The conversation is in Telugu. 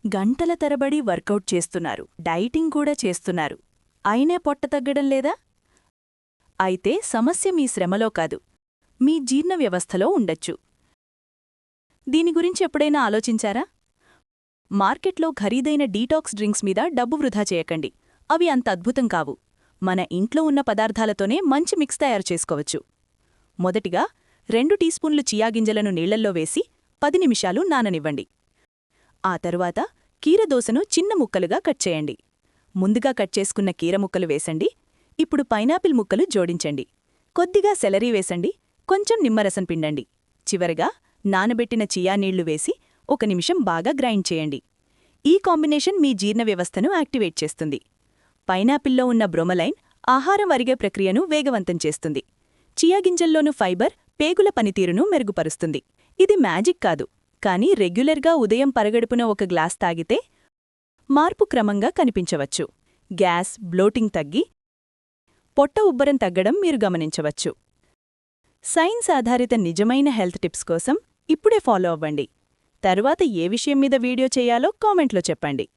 గంటల తరబడి వర్కౌట్ చేస్తున్నారు, డైటింగ్ కూడా చేస్తున్నారు, అయినే పొట్ట తగ్గడం లేదా? అయితే సమస్య మీ శ్రమలో కాదు, మీ జీర్ణ వ్యవస్థలో ఉండొచ్చు. దీని గురించి ఎప్పుడైనా ఆలోచించారా? మార్కెట్లో ఖరీదైన డీటాక్స్ డ్రింక్స్ మీద డబ్బు వృధా చేయకండి. అవి అంత అద్భుతం కావు. మన ఇంట్లో ఉన్న పదార్థాలతోనే మంచి మిక్స్ తయారు చేసుకోవచ్చు. మొదటిగా 2 టీ స్పూన్లు చియా గింజలను నీళ్లల్లో వేసి 10 నిమిషాలు నాననివ్వండి. ఆ తరువాత కీరదోసను చిన్న ముక్కలుగా కట్ చేయండి. ముందుగా కట్ చేసుకున్న కీర ముక్కలు వేసండి. ఇప్పుడు పైనాపిల్ ముక్కలు జోడించండి. కొద్దిగా సెలరీ వేసండి. కొంచెం నిమ్మరసం పిండండి. చివరగా నానబెట్టిన చియా నీళ్లు వేసి 1 నిమిషం బాగా గ్రైండ్ చేయండి. ఈ కాంబినేషన్ మీ జీర్ణ వ్యవస్థను యాక్టివేట్ చేస్తుంది. పైనాపిల్లో ఉన్న బ్రోమలైన్ ఆహారం అరిగే ప్రక్రియను వేగవంతం చేస్తుంది. చియా గింజల్లోను ఫైబర్ పేగుల పనితీరును మెరుగుపరుస్తుంది. ఇది మ్యాజిక్ కాదు, కానీ రెగ్యులర్గా ఉదయం పరగడుపున 1 గ్లాస్ తాగితే మార్పు క్రమంగా కనిపించవచ్చు. గ్యాస్, బ్లోటింగ్ తగ్గి పొట్ట ఉబ్బరం తగ్గడం మీరు గమనించవచ్చు. సైన్స్ ఆధారిత నిజమైన హెల్త్ టిప్స్ కోసం ఇప్పుడే ఫాలో అవ్వండి. తరువాత ఏ విషయం మీద వీడియో చేయాలో కామెంట్లో చెప్పండి.